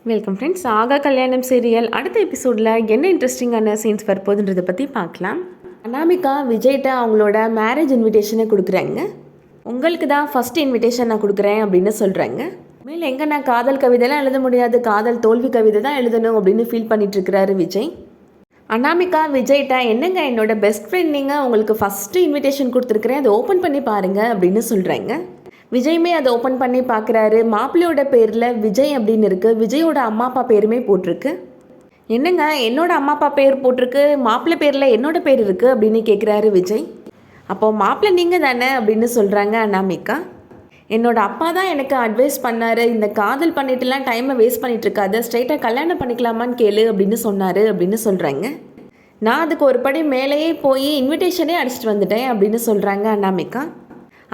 Welcome friends. ஆகா கல்யாணம் serial அடுத்த எபிசோடில் என்ன இன்ட்ரெஸ்டிங்கான சீன்ஸ் வரப்போகுதுன்றதை பற்றி பார்க்கலாம். அனாமிகா விஜய்கிட்ட அவங்களோட மேரேஜ் இன்விடேஷனை கொடுக்குறாங்க. உங்களுக்கு தான் ஃபஸ்ட் இன்விடேஷன் நான் கொடுக்குறேன் அப்படின்னு சொல்கிறாங்க. மேலே எங்கே நான் காதல் கவிதைலாம் எழுத முடியாது, காதல் தோல்வி கவிதை தான் எழுதணும் அப்படின்னு ஃபீல் பண்ணிட்டுருக்கிறாரு விஜய். அனாமிகா விஜய்கிட்ட என்னங்க என்னோட பெஸ்ட் ஃப்ரெண்ட் நீங்கள், உங்களுக்கு ஃபஸ்ட்டு இன்விடேஷன் கொடுத்துருக்குறேன், அதை ஓப்பன் பண்ணி பாருங்கள் அப்படின்னு சொல்கிறாங்க. விஜயுமே அதை ஓப்பன் பண்ணி பார்க்குறாரு. மாப்பிள்ளையோட பேரில் விஜய் அப்படின்னு இருக்குது, விஜயோட அம்மா அப்பா பேருமே போட்டிருக்கு. என்னங்க என்னோட அம்மா அப்பா பேர் போட்டிருக்கு, மாப்பிள்ளை பேரில் என்னோட பேர் இருக்குது அப்படின்னு கேட்குறாரு விஜய். அப்போது மாப்பிள்ளை நீங்கள் தானே அப்படின்னு சொல்கிறாங்க அனாமிகா. என்னோட அப்பா தான் எனக்கு அட்வைஸ் பண்ணார், இந்த காதல் பண்ணிட்டுலாம் டைமை வேஸ்ட் பண்ணிட்டு இருக்காது, ஸ்ட்ரைட்டாக கல்யாணம் பண்ணிக்கலாமான்னு கேளு அப்படின்னு சொன்னார் அப்படின்னு சொல்கிறாங்க. நான் அதுக்கு ஒரு படி மேலேயே போய் இன்விடேஷனே அடிச்சிட்டு வந்துட்டேன் அப்படின்னு சொல்கிறாங்க அனாமிகா.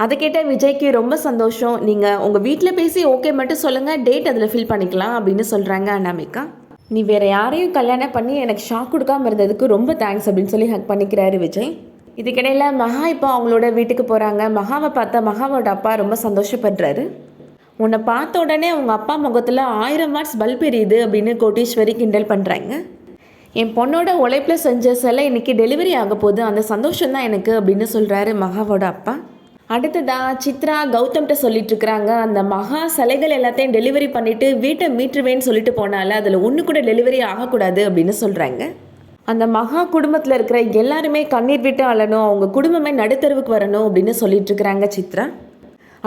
அதை கேட்ட விஜய்க்கு ரொம்ப சந்தோஷம். நீங்கள் உங்கள் வீட்டில் பேசி ஓகே மட்டும் சொல்லுங்கள், டேட் அதில் ஃபில் பண்ணிக்கலாம் அப்படின்னு சொல்கிறாங்க அனாமிகா. நீ வேறு யாரையும் கல்யாணம் பண்ணி எனக்கு ஷாக் கொடுக்காமல் இருந்ததுக்கு ரொம்ப தேங்க்ஸ் அப்படின்னு சொல்லி ஹக் பண்ணிக்கிறாரு விஜய். இதுக்கிடையில் மகா இப்போ அவங்களோட வீட்டுக்கு போகிறாங்க. மகாவை பார்த்தா மகாவோட அப்பா ரொம்ப சந்தோஷப்படுறாரு. உன்னை பார்த்த உடனே உங்கள் அப்பா முகத்தில் 1000 வாட்ஸ் பல்ப் எரியுது அப்படின்னு கோட்டீஸ்வரி கிண்டல் பண்ணுறாங்க. என் பொண்ணோட உழைப்பில் செஞ்ச சிலை இன்றைக்கி டெலிவரி ஆக போகுது, அந்த சந்தோஷம் தான் எனக்கு அப்படின்னு சொல்கிறாரு மகாவோட அப்பா. அடுத்ததாக சித்ரா கௌதம்கிட்ட சொல்லிட்டு இருக்கிறாங்க, அந்த மகா சிலைகள் எல்லாத்தையும் டெலிவரி பண்ணிவிட்டு வீட்டை மீட்டுருவேன்னு சொல்லிட்டு போனால அதில் ஒன்று கூட டெலிவரி ஆகக்கூடாது அப்படின்னு சொல்கிறாங்க. அந்த மகா குடும்பத்தில் இருக்கிற எல்லாருமே கண்ணீர் விட்டு அழணும், அவங்க குடும்பமே நடுத்தருவுக்கு வரணும் அப்படின்னு சொல்லிட்டு இருக்கிறாங்க சித்ரா.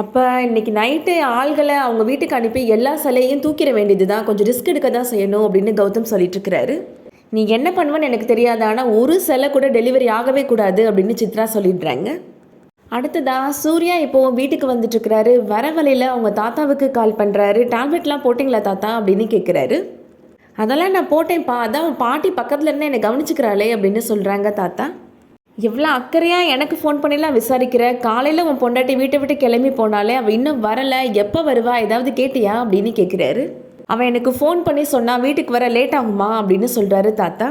அப்போ இன்றைக்கி நைட்டு ஆள்களை அவங்க வீட்டுக்கு அனுப்பி எல்லா சிலையும் தூக்கிட வேண்டியது தான், கொஞ்சம் ரிஸ்க் எடுக்க தான் செய்யணும் அப்படின்னு கௌதம் சொல்லிட்டு இருக்கிறாரு. நீ என்ன பண்ணுவேன்னு எனக்கு தெரியாது, ஆனால் ஒரு சிலை கூட டெலிவரி ஆகவே கூடாது அப்படின்னு சித்ரா சொல்லிடுறாங்க. அடுத்ததாக சூர்யா இப்போது வீட்டுக்கு வந்துட்டுருக்கிறாரு. வர வழியில் அவங்க தாத்தாவுக்கு கால் பண்ணுறாரு. டேப்லெட்லாம் போட்டிங்களா தாத்தா அப்படின்னு கேட்குறாரு. அதெல்லாம் நான் போட்டேன்ப்பா, அதான் பாட்டி பக்கத்தில் இருந்து என்னை கவனிச்சுக்கிறாளே அப்படின்னு சொல்கிறாங்க தாத்தா. எவ்வளோ அக்கறையாக எனக்கு ஃபோன் பண்ணிலாம் விசாரிக்கிற, காலையில் உன் பொண்டாட்டி வீட்டை விட்டு கிளம்பி போனாலே அவள் இன்னும் வரலை, எப்போ வருவா, ஏதாவது கேட்டியா அப்படின்னு கேட்குறாரு. அவன் எனக்கு ஃபோன் பண்ணி சொன்னால் வீட்டுக்கு வர லேட் ஆகுமா அப்படின்னு சொல்கிறாரு தாத்தா.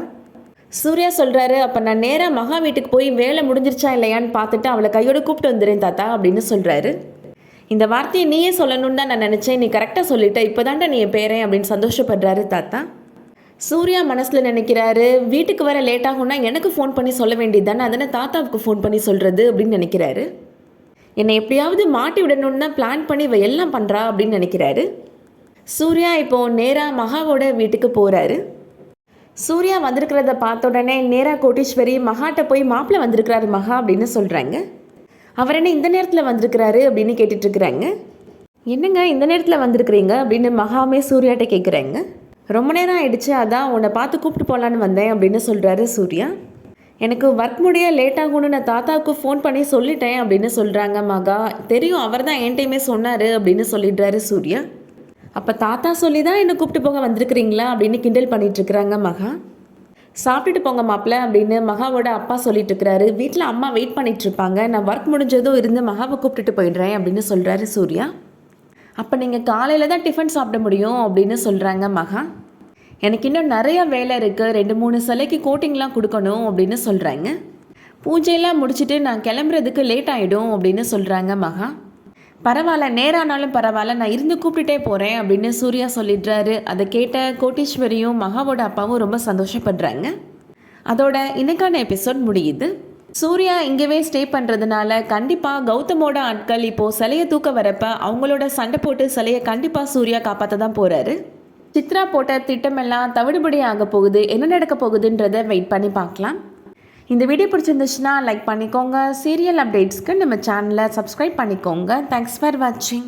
சூர்யா சொல்கிறாரு, அப்போ நான் நேராக மகா வீட்டுக்கு போய் வேலை முடிஞ்சிருச்சா இல்லையான்னு பார்த்துட்டு அவளை கையோடு கூப்பிட்டு வந்துடுறேன் தாத்தா அப்படின்னு சொல்கிறாரு. இந்த வார்த்தையை நீயே சொல்லணுன்னு தான் நான் நினச்சேன், நீ கரெக்டாக சொல்லிட்ட, இப்போ தாண்டா நீ என் பேரேன் அப்படின்னு சந்தோஷப்படுறாரு தாத்தா. சூர்யா மனசில் நினைக்கிறாரு, வீட்டுக்கு வர லேட் ஆகும்னா எனக்கு ஃபோன் பண்ணி சொல்ல வேண்டியது தானே, அதனை தாத்தாவுக்கு ஃபோன் பண்ணி சொல்கிறது அப்படின்னு நினைக்கிறாரு. என்னை எப்படியாவது மாட்டி விடணுன்னு தான் பிளான் பண்ணி இவ எல்லாம் பண்ணுறா அப்படின்னு நினைக்கிறாரு. சூர்யா இப்போது நேராக மகாவோட வீட்டுக்கு போகிறாரு. சூர்யா வந்திருக்கிறத பார்த்த உடனே நேராக கோட்டீஸ்வரி மகாட்ட போய் மாப்பிள்ளை வந்திருக்கிறாரு மகா அப்படின்னு சொல்கிறாங்க. அவர் என்ன இந்த நேரத்தில் வந்திருக்கிறாரு அப்படின்னு கேட்டுட்ருக்குறாங்க. என்னங்க இந்த நேரத்தில் வந்திருக்கிறீங்க அப்படின்னு மகாமே சூர்யாட்ட கேட்குறாங்க. ரொம்ப நேரம் ஆயிடுச்சு, அதான் உன்னை பார்த்து கூப்பிட்டு போகலான்னு வந்தேன் அப்படின்னு சொல்கிறாரு சூர்யா. எனக்கு ஒர்க் முடிய லேட் ஆகும்னு நான் தாத்தாவுக்கு ஃபோன் பண்ணி சொல்லிட்டேன் அப்படின்னு சொல்கிறாங்க மகா. தெரியும், அவர் தான் என் டைமே சொன்னார் அப்படின்னு சொல்லிடுறாரு சூர்யா. அப்போ தாத்தா சொல்லி தான் என்னை கூப்பிட்டு போக வந்திருக்கிறீங்களா அப்படின்னு கிண்டல் பண்ணிகிட்ருக்குறாங்க மகா. சாப்பிட்டுட்டு போங்க மாப்பிள்ள அப்படின்னு மகாவோட அப்பா சொல்லிட்டு இருக்கிறாரு. வீட்டில் அம்மா வெயிட் பண்ணிகிட்ருப்பாங்க, நான் ஒர்க் முடிஞ்சதும் இருந்து மகாவை கூப்பிட்டுட்டு போயிடுறேன் அப்படின்னு சொல்கிறாரு சூர்யா. அப்போ நீங்கள் காலையில் தான் டிஃபன் சாப்பிட முடியும் அப்படின்னு சொல்கிறாங்க மகா. எனக்கு இன்னும் நிறைய வேலை இருக்குது, 2-3 சிலைக்கு கோட்டிங்லாம் கொடுக்கணும் அப்படின்னு சொல்கிறாங்க. பூஜையெல்லாம் முடிச்சுட்டு நான் கிளம்புறதுக்கு லேட் ஆகிடும் அப்படின்னு சொல்கிறாங்க மகா. பரவாயில்ல, நேரானாலும் பரவாயில்ல, நான் இருந்து கூப்பிட்டுட்டே போகிறேன் அப்படின்னு சூர்யா சொல்லிடுறாரு. அதை கேட்ட கோட்டீஸ்வரியும் மகாவோட அப்பாவும் ரொம்ப சந்தோஷப்படுறாங்க. அதோட இன்னைக்கான எபிசோட் முடியுது. சூர்யா இங்கேவே ஸ்டே பண்ணுறதுனால கண்டிப்பாக கௌதமோட ஆட்கள் இப்போது சிலையை தூக்க வரப்ப அவங்களோட சண்டை போட்டு சிலையை கண்டிப்பாக சூர்யா காப்பாற்ற தான் போகிறாரு. சித்ரா போட்ட திட்டமெல்லாம் தவிடுபடி ஆக போகுது. என்ன நடக்க போகுதுன்றதை வெயிட் பண்ணி பார்க்கலாம். இந்த வீடியோ பிடிச்சிருந்துச்சுன்னா லைக் பண்ணிக்கோங்க. சீரியல் அப்டேட்ஸ்க்கு நம்ம சேனலை சப்ஸ்கிரைப் பண்ணிக்கோங்க. தேங்க்ஸ் ஃபார் வாட்சிங்.